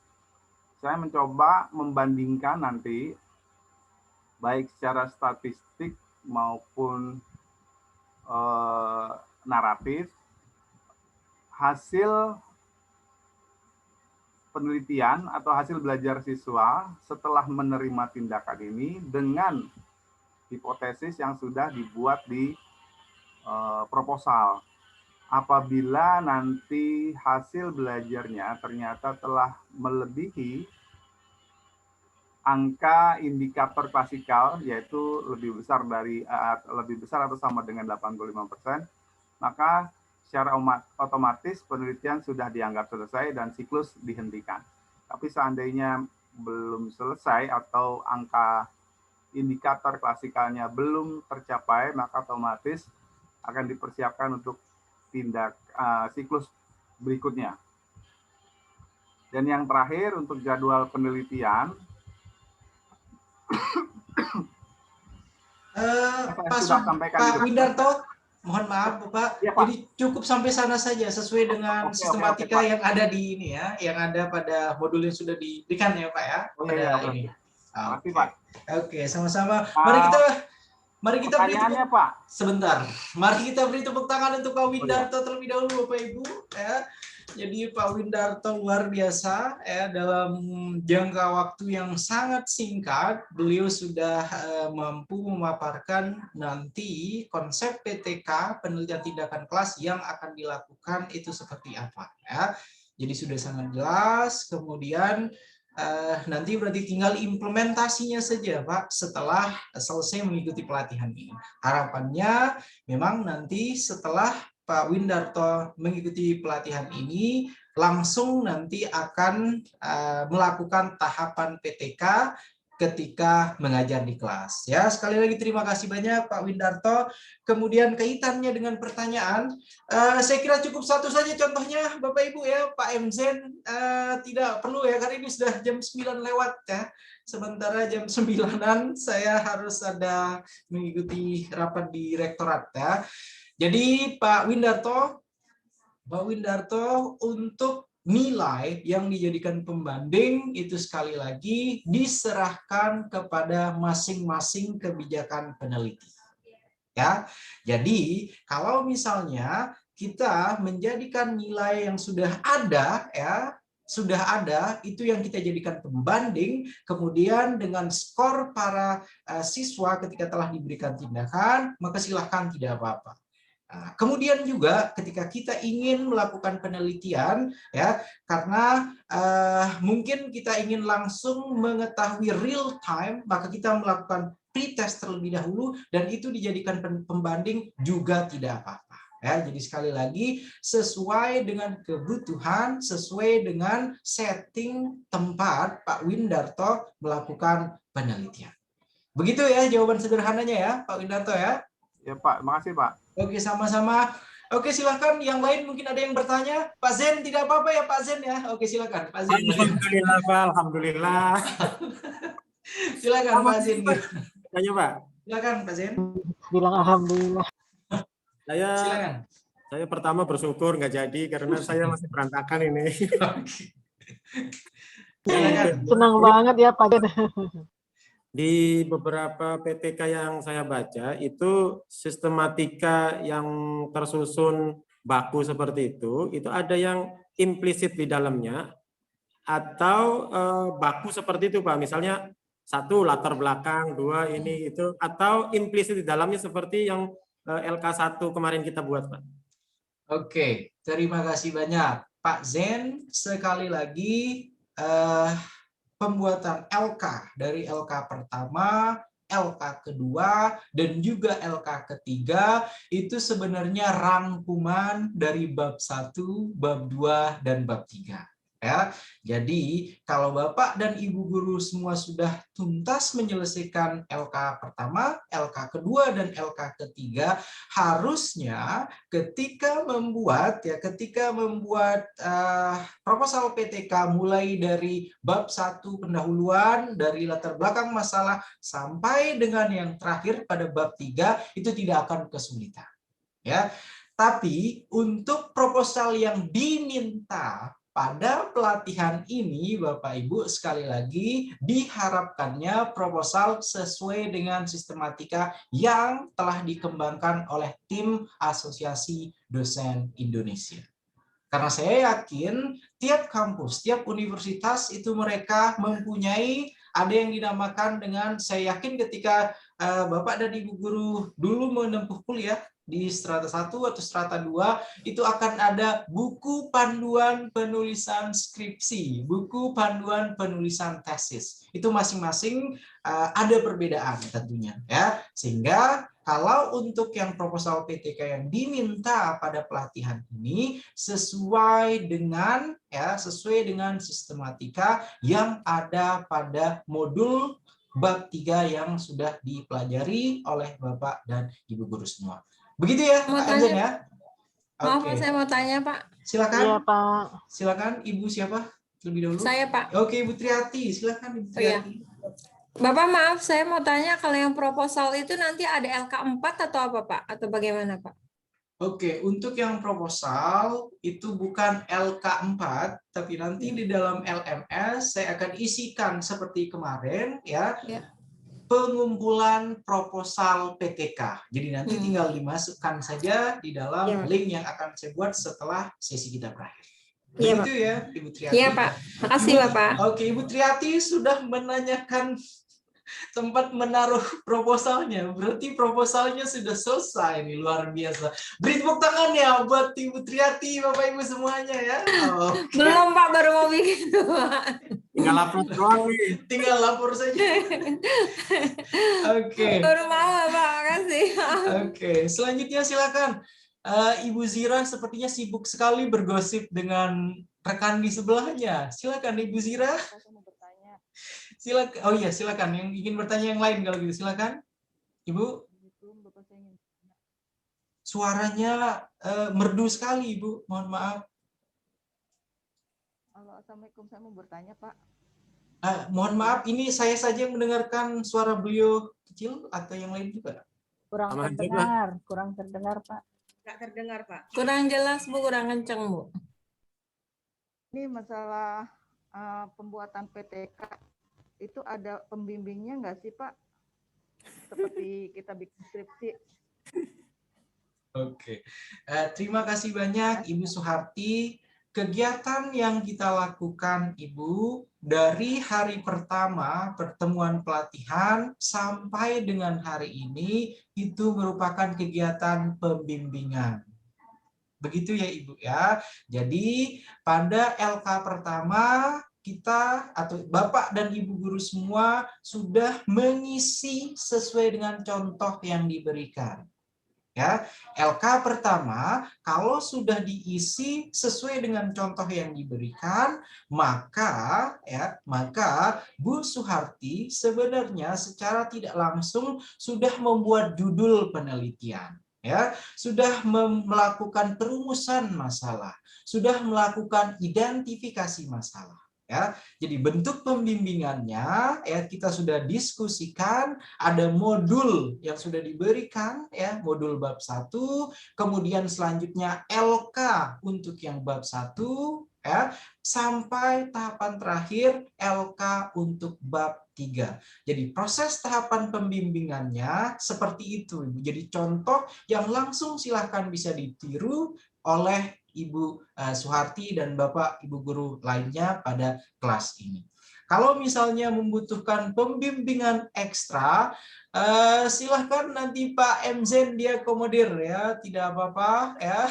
saya mencoba membandingkan nanti baik secara statistik maupun naratif hasil penelitian atau hasil belajar siswa setelah menerima tindakan ini dengan hipotesis yang sudah dibuat di proposal. Apabila nanti hasil belajarnya ternyata telah melebihi angka indikator klasikal, yaitu lebih besar atau sama dengan 85%, maka secara otomatis penelitian sudah dianggap selesai dan siklus dihentikan. Tapi seandainya belum selesai atau angka indikator klasikalnya belum tercapai, maka otomatis akan dipersiapkan untuk siklus berikutnya. Dan yang terakhir untuk jadwal penelitian, Pak Windarto, mohon maaf Bapak, ya, Pak. Jadi cukup sampai sana saja sesuai dengan sistematika yang ada di ini ya, yang ada pada modul yang sudah diberikan ya Pak ya. Ini. Oke, Pak. Oke, sama-sama. Mari kita beri tepuk, Pak. Sebentar. Mari kita beri tepuk tangan untuk Pak Windarto terlebih dahulu Bapak Ibu ya. Jadi Pak Windarto luar biasa ya, dalam jangka waktu yang sangat singkat beliau sudah mampu memaparkan nanti konsep PTK penelitian tindakan kelas yang akan dilakukan itu seperti apa ya. Jadi sudah sangat jelas. Kemudian nanti berarti tinggal implementasinya saja Pak setelah selesai mengikuti pelatihan ini. Harapannya memang nanti setelah Pak Windarto mengikuti pelatihan ini, langsung nanti akan melakukan tahapan PTK ketika mengajar di kelas. Ya, sekali lagi terima kasih banyak Pak Windarto. Kemudian kaitannya dengan pertanyaan, saya kira cukup satu saja contohnya Bapak Ibu ya, Pak Mzen tidak perlu ya, karena ini sudah jam 9 lewat ya. Sementara jam 9-an saya harus ada mengikuti rapat di rektorat ya. Jadi Pak Windarto untuk nilai yang dijadikan pembanding itu sekali lagi diserahkan kepada masing-masing kebijakan peneliti. Ya. Jadi, kalau misalnya kita menjadikan nilai yang sudah ada itu yang kita jadikan pembanding, kemudian dengan skor para siswa ketika telah diberikan tindakan, maka silahkan tidak apa-apa. Nah, kemudian juga ketika kita ingin melakukan penelitian ya, karena mungkin kita ingin langsung mengetahui real time, maka kita melakukan pretest terlebih dahulu dan itu dijadikan pembanding juga tidak apa-apa. Ya, jadi sekali lagi sesuai dengan kebutuhan, sesuai dengan setting tempat Pak Windarto melakukan penelitian. Begitu ya jawaban sederhananya ya Pak Windarto ya. Ya Pak, makasih Pak. Oke, sama-sama. Oke, silakan. Yang lain mungkin ada yang bertanya. Pak Zen, tidak apa-apa ya Pak Zen ya. Oke, silakan. Pak Zen. Alhamdulillah, Pak. Alhamdulillah. Silakan Pak Zen. Tanya, Pak. Silakan Pak Zen. Bilang alhamdulillah. Saya pertama bersyukur nggak jadi karena saya masih berantakan ini. Senang banget ya Pak. Di beberapa PTK yang saya baca itu sistematika yang tersusun baku seperti itu ada yang implisit di dalamnya atau baku seperti itu Pak. Misalnya 1 latar belakang, 2 ini itu, atau implisit di dalamnya seperti yang LK1 kemarin kita buat Pak. Oke, terima kasih banyak Pak Zen. Sekali lagi pembuatan LK dari LK pertama, LK kedua, dan juga LK ketiga itu sebenarnya rangkuman dari bab 1, bab 2, dan bab 3. Ya, jadi kalau Bapak dan Ibu guru semua sudah tuntas menyelesaikan LK pertama, LK kedua, dan LK ketiga, harusnya ketika membuat proposal PTK mulai dari bab 1 pendahuluan dari latar belakang masalah sampai dengan yang terakhir pada bab 3 itu tidak akan kesulitan. Ya, tapi untuk proposal yang diminta pada pelatihan ini, Bapak Ibu, sekali lagi diharapkannya proposal sesuai dengan sistematika yang telah dikembangkan oleh tim Asosiasi Dosen Indonesia. Karena saya yakin tiap kampus, tiap universitas itu mereka mempunyai, ada yang dinamakan dengan, saya yakin ketika Bapak dan Ibu guru dulu menempuh kuliah di strata 1 atau strata 2 itu akan ada buku panduan penulisan skripsi, buku panduan penulisan tesis. Itu masing-masing ada perbedaan tentunya ya. Sehingga kalau untuk yang proposal PTK yang diminta pada pelatihan ini sesuai dengan sistematika yang ada pada modul bab 3 yang sudah dipelajari oleh Bapak dan Ibu guru semua. Begitu ya, Pak Anjen ya. Maaf, Oke. saya mau tanya, Pak. Silakan. Iya Pak. Silakan, Ibu siapa? Lebih dahulu. Saya, Pak. Oke, Ibu Triati, silakan Ibu Triati. Bapak maaf, saya mau tanya kalau yang proposal itu nanti ada LK4 atau apa, Pak? Atau bagaimana, Pak? Oke, untuk yang proposal itu bukan LK4, tapi nanti di dalam LMS saya akan isikan seperti kemarin ya. Pengumpulan proposal PTK. Jadi nanti tinggal dimasukkan saja di dalam link yang akan saya buat setelah sesi kita berakhir. Begitu ya, Ibu Triati. Iya, Pak. Makasih, Bapak. Oke, Ibu Triati sudah menanyakan tempat menaruh proposalnya. Berarti proposalnya sudah selesai. Ini luar biasa. Beri tepuk tangan ya buat Ibu Triati, Bapak Ibu semuanya ya. Okay. Belum, Pak, baru mau bikin. Tinggal lapor doang nih. Tinggal lapor saja. Oke. Baru mau, Pak. Makasih. Oke, selanjutnya silakan. Ibu Zira sepertinya sibuk sekali bergosip dengan rekan di sebelahnya. Silakan Ibu Zira. Silakan. Oh iya, silakan. Yang ingin bertanya yang lain kalau gitu silakan. Ibu. Suaranya merdu sekali, Ibu. Mohon maaf. Halo, Assalamualaikum. Saya mau bertanya, Pak. Mohon maaf, ini saya saja yang mendengarkan suara beliau kecil atau yang lain juga? Kurang terdengar, Pak. Nggak terdengar, Pak. Kurang jelas, Bu, kurang kenceng, Bu. Ini masalah pembuatan PTK itu ada pembimbingnya nggak sih, Pak? Seperti kita bikin skripsi. Oke, terima kasih banyak Ibu Suharti. Kegiatan yang kita lakukan, Ibu, dari hari pertama pertemuan pelatihan sampai dengan hari ini itu merupakan kegiatan pembimbingan. Begitu ya Ibu ya. Jadi pada LK pertama kita atau Bapak dan Ibu guru semua sudah mengisi sesuai dengan contoh yang diberikan. Ya, LK pertama kalau sudah diisi sesuai dengan contoh yang diberikan, maka Bu Suharti sebenarnya secara tidak langsung sudah membuat judul penelitian. Ya, sudah melakukan perumusan masalah, sudah melakukan identifikasi masalah. Ya, jadi bentuk pembimbingannya ya kita sudah diskusikan, ada modul yang sudah diberikan ya, modul bab 1, kemudian selanjutnya LK untuk yang bab 1 ya, sampai tahapan terakhir LK untuk bab 3. Jadi proses tahapan pembimbingannya seperti itu. Jadi contoh yang langsung silahkan bisa ditiru oleh Ibu Suharti dan Bapak Ibu guru lainnya pada kelas ini. Kalau misalnya membutuhkan pembimbingan ekstra, silahkan nanti Pak Mzen diakomodir ya, tidak apa-apa ya.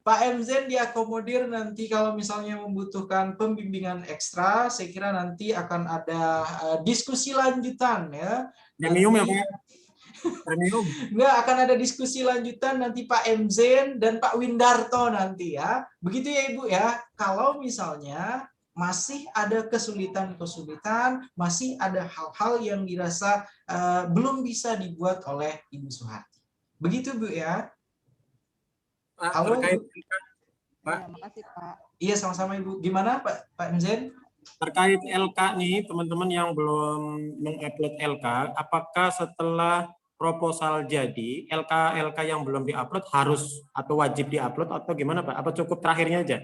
Pak Mzen diakomodir nanti kalau misalnya membutuhkan pembimbingan ekstra, saya kira nanti akan ada diskusi lanjutan ya. Premium ya Pak? Premium. Nggak, akan ada diskusi lanjutan nanti Pak Mzen dan Pak Windarto nanti ya. Begitu ya Ibu ya. Kalau misalnya masih ada kesulitan-kesulitan, masih ada hal-hal yang dirasa belum bisa dibuat oleh Ibu Suharti. Begitu Bu ya. Halo. Terkait, Pak. Ya, makasih, Pak. Iya, sama-sama Ibu. Gimana Pak Mzen? Terkait LK nih, teman-teman yang belum mengupload LK, apakah setelah proposal jadi, LK yang belum diupload harus atau wajib diupload atau gimana Pak? Apa cukup terakhirnya aja?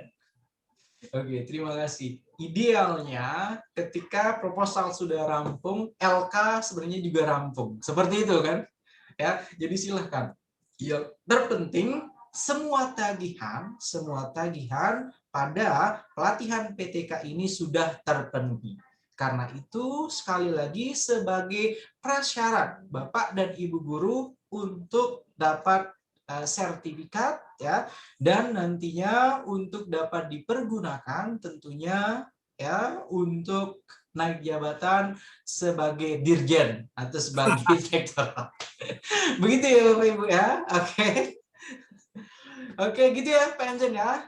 Oke, terima kasih. Idealnya ketika proposal sudah rampung, LK sebenarnya juga rampung. Seperti itu kan? Ya, jadi silahkan. Yang terpenting semua tagihan pada pelatihan PTK ini sudah terpenuhi. Karena itu sekali lagi sebagai prasyarat Bapak dan Ibu guru untuk dapat sertifikat ya, dan nantinya untuk dapat dipergunakan tentunya ya untuk naik jabatan sebagai dirjen atau sebagai rektor. Begitu ya Bapak Ibu ya. Oke. Oke, gitu ya Pak Mzen ya.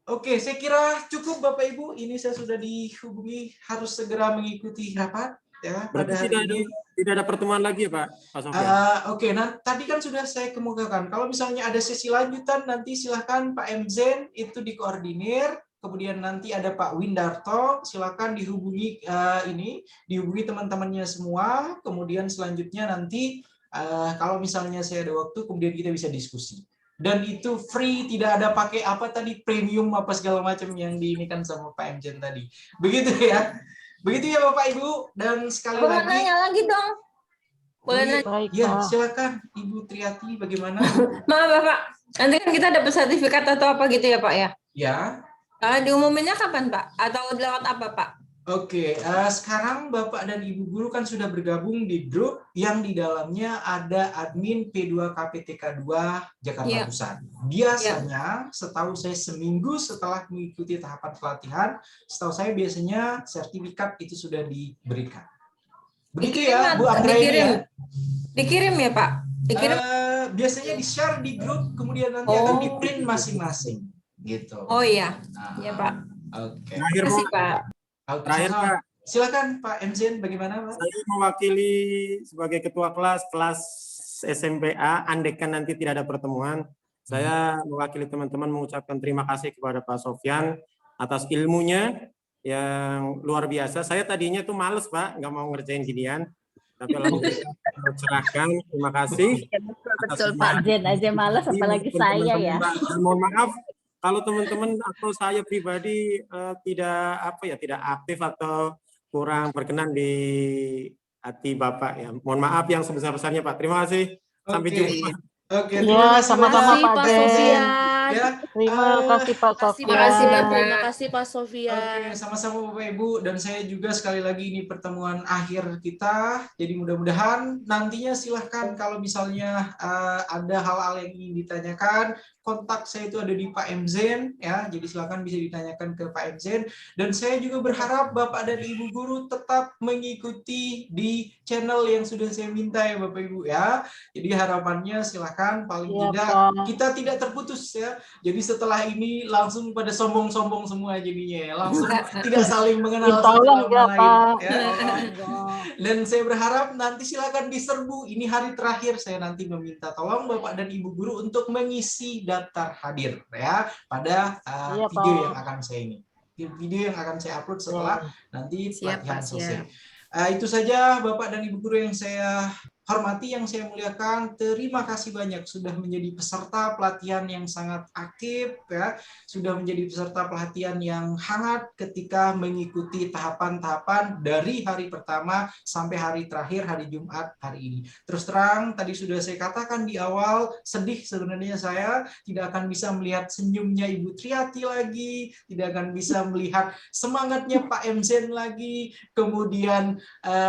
Oke, saya kira cukup Bapak Ibu. Ini saya sudah dihubungi harus segera mengikuti rapat ya pada hari ini. Tidak ada pertemuan lagi ya Pak Sofyan? Oke, nah tadi kan sudah saya kemukakan. Kalau misalnya ada sesi lanjutan nanti silahkan Pak Mzen itu dikoordinir. Kemudian nanti ada Pak Windarto, silakan dihubungi dihubungi teman-temannya semua. Kemudian selanjutnya nanti kalau misalnya saya ada waktu, kemudian kita bisa diskusi. Dan itu free, tidak ada pakai apa tadi premium apa segala macam yang diinikan sama Pak Mzen tadi. Begitu ya. Begitu ya Bapak Ibu, dan sekali Boleh lagi. nanya lagi dong. Boleh nanya. Baik, Ya, Pak. silakan Ibu Triati bagaimana? Maaf Bapak, nanti kan kita dapat sertifikat atau apa gitu ya Pak ya? Ya. Diumuminnya kapan Pak? Atau lewat apa Pak? Oke, sekarang Bapak dan Ibu guru kan sudah bergabung di grup yang di dalamnya ada admin P2KPTK 2 Jakarta Pusat. Biasanya, setahu saya seminggu setelah mengikuti tahapan pelatihan, setahu saya biasanya sertifikat itu sudah diberikan. Begitu Dikirim, ya, Bu Anggraini ya? Dikirim ya Pak? Dikirim. Biasanya di-share di grup, kemudian nanti akan di-print masing-masing, gitu. Oh iya, Nah, iya Pak. Oke. Terakhir, Terima kasih Pak. Pak. Terakhir, Sama-sama. Pak. Silakan Pak MZN, bagaimana Pak? Saya mewakili sebagai ketua kelas SMPA, andaikan nanti tidak ada pertemuan, saya mewakili teman-teman mengucapkan terima kasih kepada Pak Sofyan atas ilmunya yang luar biasa. Saya tadinya tuh males Pak, nggak mau ngerjain ginian, tapi alhamdulillah tercerahkan. Terima kasih. Betul, Pak Zen aja malas, apalagi saya ya. Dan mohon maaf kalau teman-teman atau saya pribadi tidak aktif atau kurang berkenan di hati Bapak ya. Mohon maaf yang sebesar-besarnya Pak. Terima kasih. Sampai Oke. jumpa. Oke, Ya, terima kasih sama-sama, banyak, Pak Zen. Sofian. Ya, Terima kasih Pak Sofyan. Terima kasih, Bapak. Terima kasih Pak Sofyan. Oke, sama-sama Bapak Ibu, dan saya juga sekali lagi ini pertemuan akhir kita. Jadi mudah-mudahan nantinya silahkan kalau misalnya ada hal-hal yang ingin ditanyakan, kontak saya itu ada di Pak MZen ya. Jadi silakan bisa ditanyakan ke Pak MZen, dan saya juga berharap Bapak dan Ibu guru tetap mengikuti di channel yang sudah saya minta ya Bapak Ibu ya. Jadi harapannya silahkan paling Iya, tidak Pak. kita tidak terputus ya. Jadi setelah ini langsung pada sombong-sombong semua jadinya ya. Langsung tidak saling mengenal satu Tolong sama ya lain Pak. ya. Dan saya berharap nanti silakan diserbu. Ini hari terakhir saya nanti meminta tolong Bapak dan Ibu guru untuk mengisi daftar hadir ya pada Iya, video Pak. yang akan saya ini. Video yang akan saya upload setelah nanti Siap, pelatihan Pak, selesai. siap. Itu saja Bapak dan Ibu guru yang saya hormati, yang saya muliakan. Terima kasih banyak sudah menjadi peserta pelatihan yang sangat aktif ya, sudah menjadi peserta pelatihan yang hangat ketika mengikuti tahapan-tahapan dari hari pertama sampai hari terakhir hari Jumat hari ini. Terus terang tadi sudah saya katakan di awal, sedih sebenarnya saya tidak akan bisa melihat senyumnya Ibu Triati lagi, tidak akan bisa melihat semangatnya Pak MZen lagi, kemudian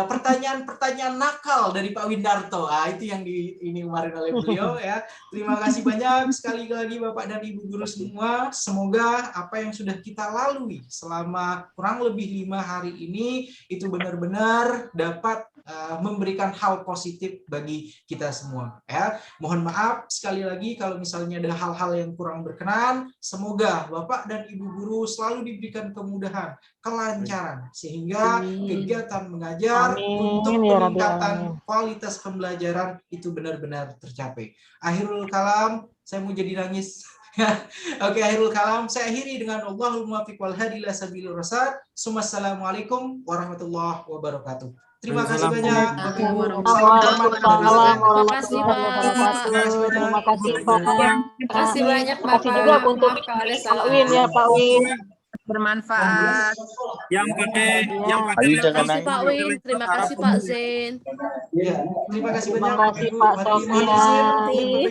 pertanyaan-pertanyaan nakal dari Pak Windarto, itu yang ini kemarin oleh beliau ya. Terima kasih banyak sekali lagi Bapak dan Ibu guru semua. Semoga apa yang sudah kita lalui selama kurang lebih 5 hari ini itu benar-benar dapat memberikan hal positif bagi kita semua ya. Mohon maaf sekali lagi kalau misalnya ada hal-hal yang kurang berkenan. Semoga Bapak dan Ibu guru selalu diberikan kemudahan, kelancaran, sehingga kegiatan mengajar untuk Amin ya Rabbi, peningkatan amin. kualitas pembelajaran itu benar-benar tercapai. Akhirul kalam, saya mau jadi nangis. Oke, akhirul kalam saya akhiri dengan Allahul muwaffiq wal hadi ila sabilir rasyad. Assalamualaikum warahmatullahi wabarakatuh. Terima kasih banyak Bapak Ibu. Waalaikumsalam Terima kasih, Pak. Terima kasih Pak. Terima kasih banyak Terima kasih juga Bapak. untuk Maaf kalau ada Pak salah. Win ya Pak Win. Bermanfaat. Yang pakai Terima kasih Pak Win. Terima kasih Pak Zen. Ya, terima kasih Terima banyak. kasih Ibu. Pak Mohon izin, Sofyan. Bapak Ibu.